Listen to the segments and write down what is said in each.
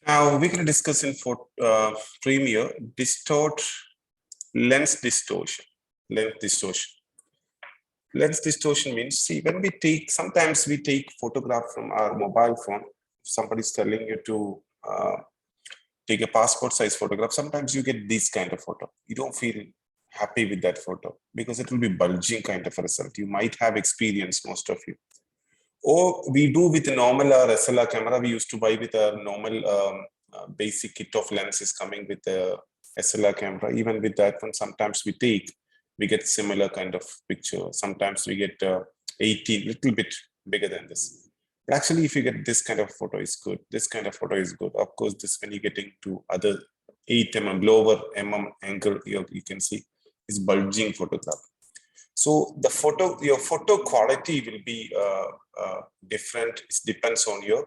Now we're going to discuss in Premiere lens distortion. Lens distortion means, see, when we take, sometimes we take photograph from our mobile phone. Somebody's telling you to take a passport size photograph. Sometimes you get this kind of photo. You don't feel happy with that photo because it will be bulging kind of a result. You might have experienced, most of you. Or we do with a normal SLR camera. We used to buy with a normal basic kit of lenses coming with a SLR camera. Even with that one, sometimes we get similar kind of picture. Sometimes we get 18, little bit bigger than this. But actually, if you get this kind of photo, is good. This kind of photo is good. Of course, this when you getting to other 8 mm, lower angle, you can see is bulging photograph. So the your photo quality will be different. It depends on your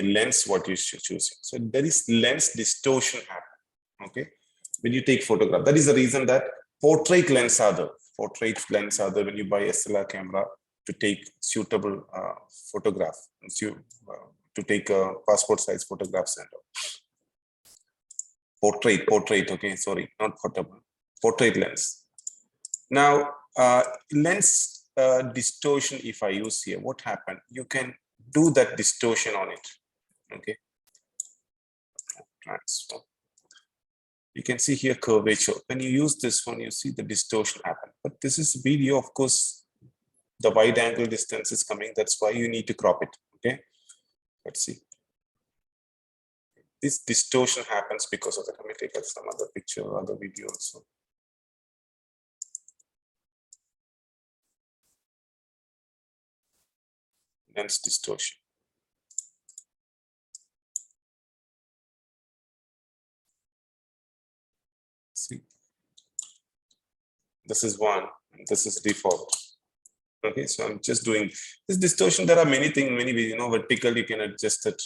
lens what you're choosing. So there is lens distortion happen. Okay, when you take photograph, that is the reason that portrait lens are there when you buy SLR camera to take suitable photograph, to take passport size photographs and portrait. Okay, sorry, not portable, portrait lens. Now, lens distortion, if I use here, what happened? You can do that distortion on it. Okay, transform. You can see here curvature. When you use this one, you see the distortion happen. But this is video, of course, the wide angle distance is coming. That's why you need to crop it. Okay, let's see. This distortion happens because of that. Let me take some other picture or other video also. Lens distortion. See, this is one, and this is default. Okay, so I'm just doing this distortion. There are many things, many ways. Vertical you can adjust it,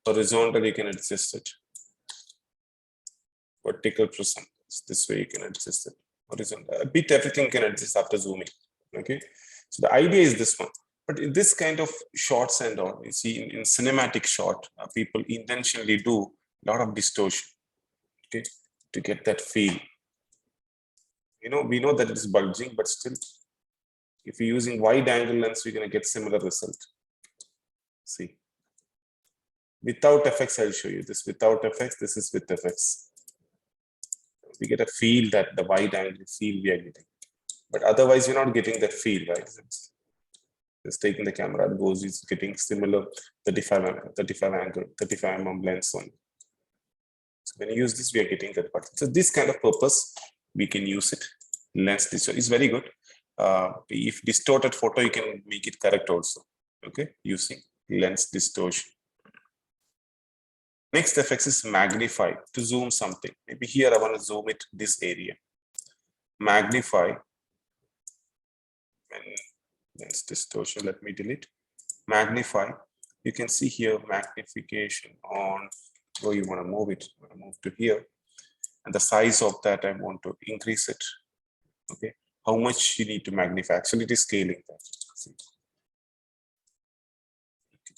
horizontal you can adjust it. Vertical prism, this way you can adjust it. Horizontal, a bit everything can adjust after zooming. Okay, so the idea is this one. But in this kind of shots and all, you see in cinematic shot, people intentionally do a lot of distortion, okay, to get that feel. We know that it is bulging, but still, if you're using wide angle lens, we're going to get similar result. See, without effects, I'll show you this. Without effects, this is with effects. We get a feel that the wide angle feel we are getting, but otherwise, you're not getting that feel, right? Just taking the camera, it goes, it's getting similar 35 mm lens on. So when you use this, we are getting that part. So this kind of purpose, we can use it. Lens distortion is very good. If distorted photo, you can make it correct also. Okay, using lens distortion. Next effects is magnify, to zoom something. Maybe here I want to zoom it this area. Magnify. And lens distortion, let me delete. Magnify, you can see here magnification on where you want to move it. I want to move to here, and the size of that I want to increase it. Okay, how much you need to magnify? Actually, it is scaling that. See.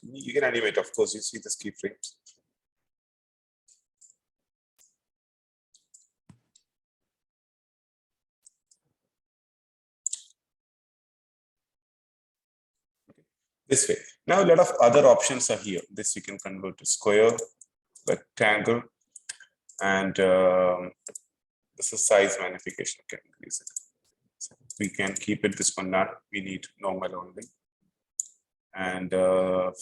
You can animate, of course. You see the keyframes. This way. Now a lot of other options are here. This you can convert to square, rectangle, and this is size magnification. Can increase it. So we can keep it this one not. We need normal only. And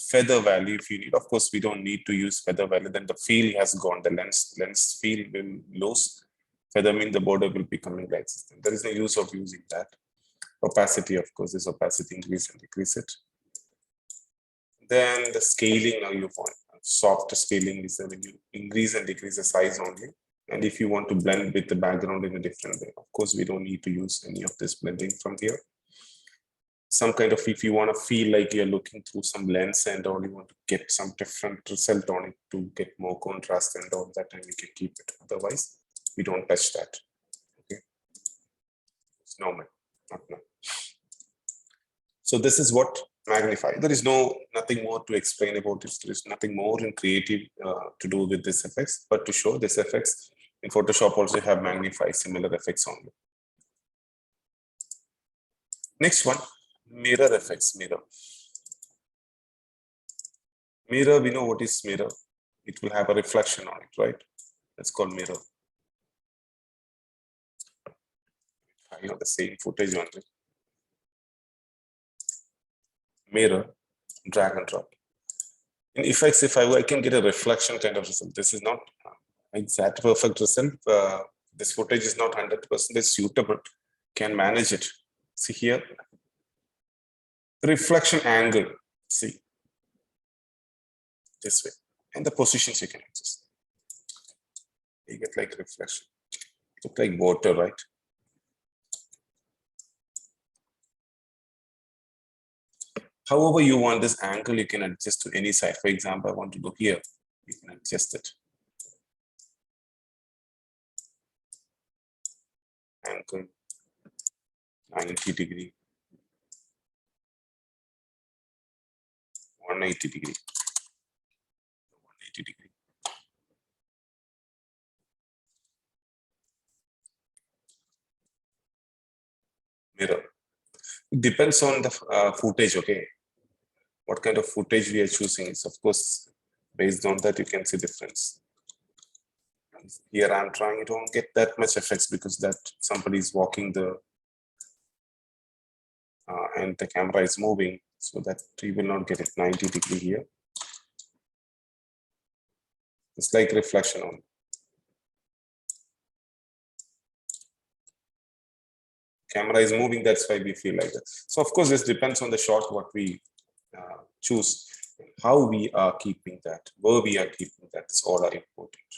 feather value if you need. Of course, we don't need to use feather value. Then the feel has gone. The lens feel will lose. Feather means the border will be coming like this. There is no use of using that. Opacity, of course, is opacity increase and decrease it. Then the scaling, now you want soft scaling is when you increase and decrease the size only. And if you want to blend with the background in a different way, of course, we don't need to use any of this blending from here. Some kind of, if you want to feel like you're looking through some lens and all, you want to get some different result on it to get more contrast and all that, and you can keep it. Otherwise, we don't touch that. Okay, it's normal, not now. So this is what Magnify. There is nothing more to explain about this. There is nothing more in creative to do with this effects, but to show this effects in Photoshop also have magnify similar effects only. Next one, mirror effects. Mirror, we know what is mirror. It will have a reflection on it, right? That's called mirror. I know the same footage only. Mirror, drag and drop. In effects, if I can get a reflection kind of result. This is not exact perfect result. This footage is not 100% suitable. Can manage it. See here, reflection angle. See this way, and the positions you can adjust. You get like reflection. Look like water, right? However you want this angle, you can adjust to any side. For example, I want to go here. You can adjust it. Angle 90 degree, 180 degree, 180 degree. Mirror. It depends on the footage, okay? What kind of footage we are choosing is, of course, based on that you can see difference. Here I'm trying, you don't get that much effects because that somebody is walking the and the camera is moving, so that you will not get it 90 degree here. It's like reflection on. Camera is moving, that's why we feel like that. So of course, this depends on the shot what we choose, how we are keeping that, where we are keeping that. It's all are important.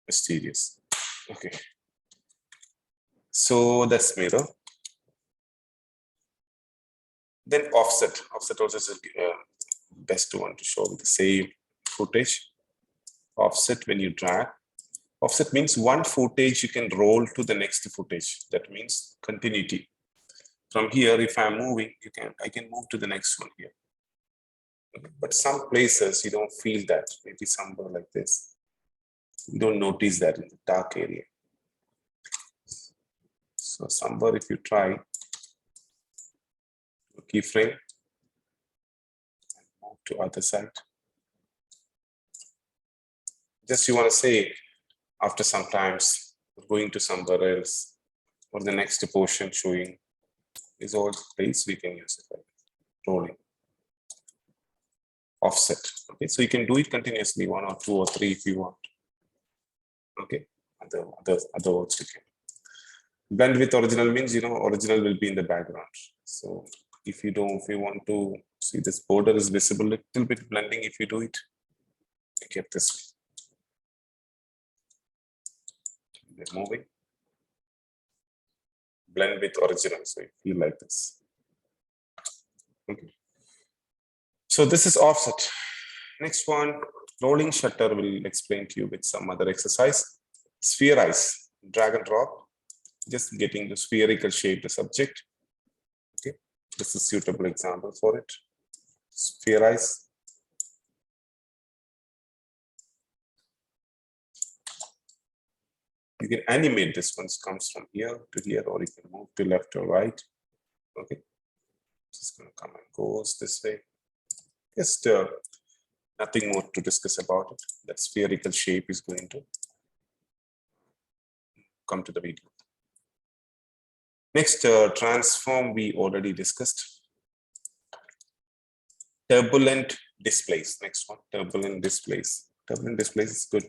Mysterious. Okay. So that's mirror. Then offset. Offset also is the best one to show with the same footage. Offset when you drag. Offset means one footage you can roll to the next footage. That means continuity. From here, if I'm moving, I can move to the next one here. But some places you don't feel that. Maybe somewhere like this. You don't notice that in the dark area. So somewhere if you try keyframe and move to other side. Just you want to say after sometimes going to somewhere else or the next portion showing is all place we can use it like rolling. Offset. Okay, so you can do it continuously, 1 or 2 or 3 if you want. Okay, other words you can. Blend with original means original will be in the background. So if you want to see this border is visible, little bit blending. If you do it, you get this. They're moving. Blend with original, so you feel like this. Okay. So this is offset. Next one, rolling shutter will explain to you with some other exercise. Spherize, drag and drop, just getting the spherical shape the subject. Okay, this is suitable example for it. Spherize. You can animate this one, comes from here to here, or you can move to left or right. Okay, just going to come and goes this way. Just nothing more to discuss about it. That spherical shape is going to come to the video. Next, transform we already discussed. Turbulent displays. Next one, turbulent displays. Turbulent displays is good.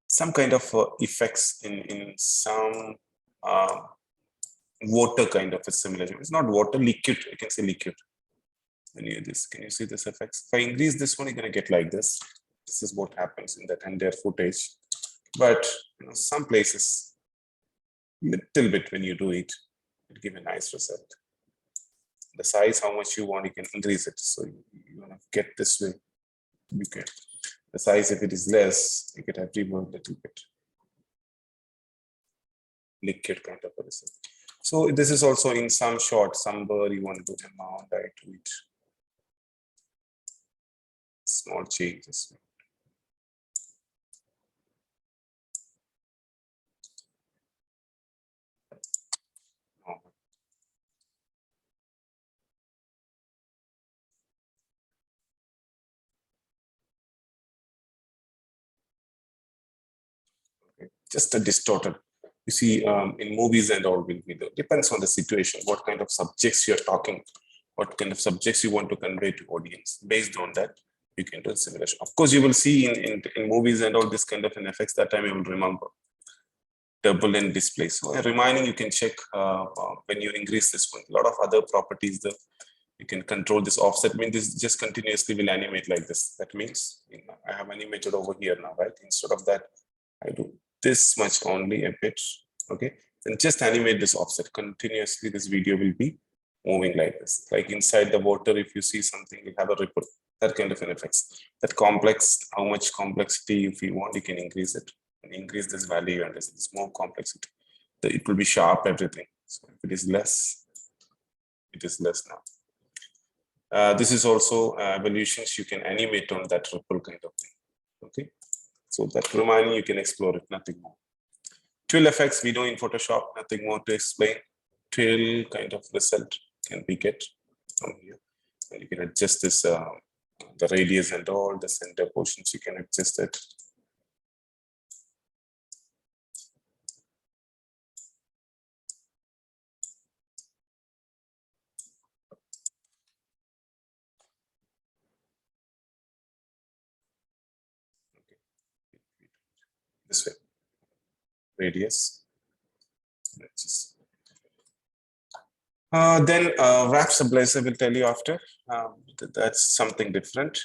Some kind of effects in some water kind of a simulation. It's not water, liquid. I can say liquid. Can you see this effects? If I increase this one, you're going to get like this. This is what happens in that entire footage. But some places, little bit when you do it, it give a nice result. The size, how much you want, you can increase it. So you want to get this way. You can. The size, if it is less, you can have removed a little bit. liquid kind of a result. So this is also in some short, somewhere you want to do amount, I do it. Small changes. Just a distorted. You see, in movies and all will be there. Depends on the situation, what kind of subjects you're talking, what kind of subjects you want to convey to audience. Based on that, you can do a simulation. Of course, you will see in movies and all this kind of an effects. That time you will remember turbulent displays. So reminding, you can check when you increase this one. A lot of other properties there. You can control this offset. I mean, this just continuously will animate like this. That means I have animated over here now, right? Instead of that, I do this much only a bit, okay? Then just animate this offset continuously. This video will be moving like this. Like inside the water, if you see something, you have a ripple, that kind of an effects. That complex, how much complexity, if you want, you can increase it and increase this value and this more complexity. It will be sharp, everything. So if it is less, it is less now. This is also evolutions you can animate on that ripple kind of thing, okay? So that remaining, you can explore it, nothing more. Twill effects, we know in Photoshop, nothing more to explain. Twill kind of result can be get from here. And you can adjust this, the radius and all the center portions, you can adjust it. This way, radius. Then wrap stabilizer, I will tell you after. That's something different.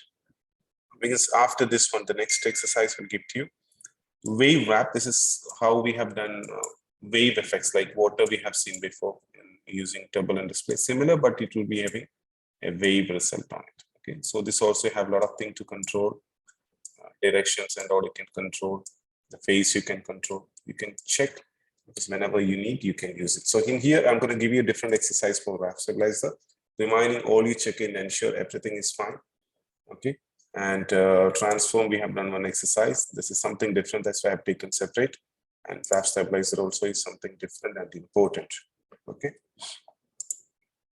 Because after this one, the next exercise will give to you. Wave wrap, this is how we have done wave effects, like water we have seen before using turbulent display. Similar, but it will be having a wave result on it. Okay, so this also have a lot of things to control. Directions and all you can control. The phase you can control. You can check, because whenever you need, you can use it. So in here, I'm going to give you a different exercise for wrap stabilizer, reminding all you check in, ensure everything is fine. Okay, and transform, we have done one exercise. This is something different, that's why I've taken separate. And wrap stabilizer also is something different and important. Okay,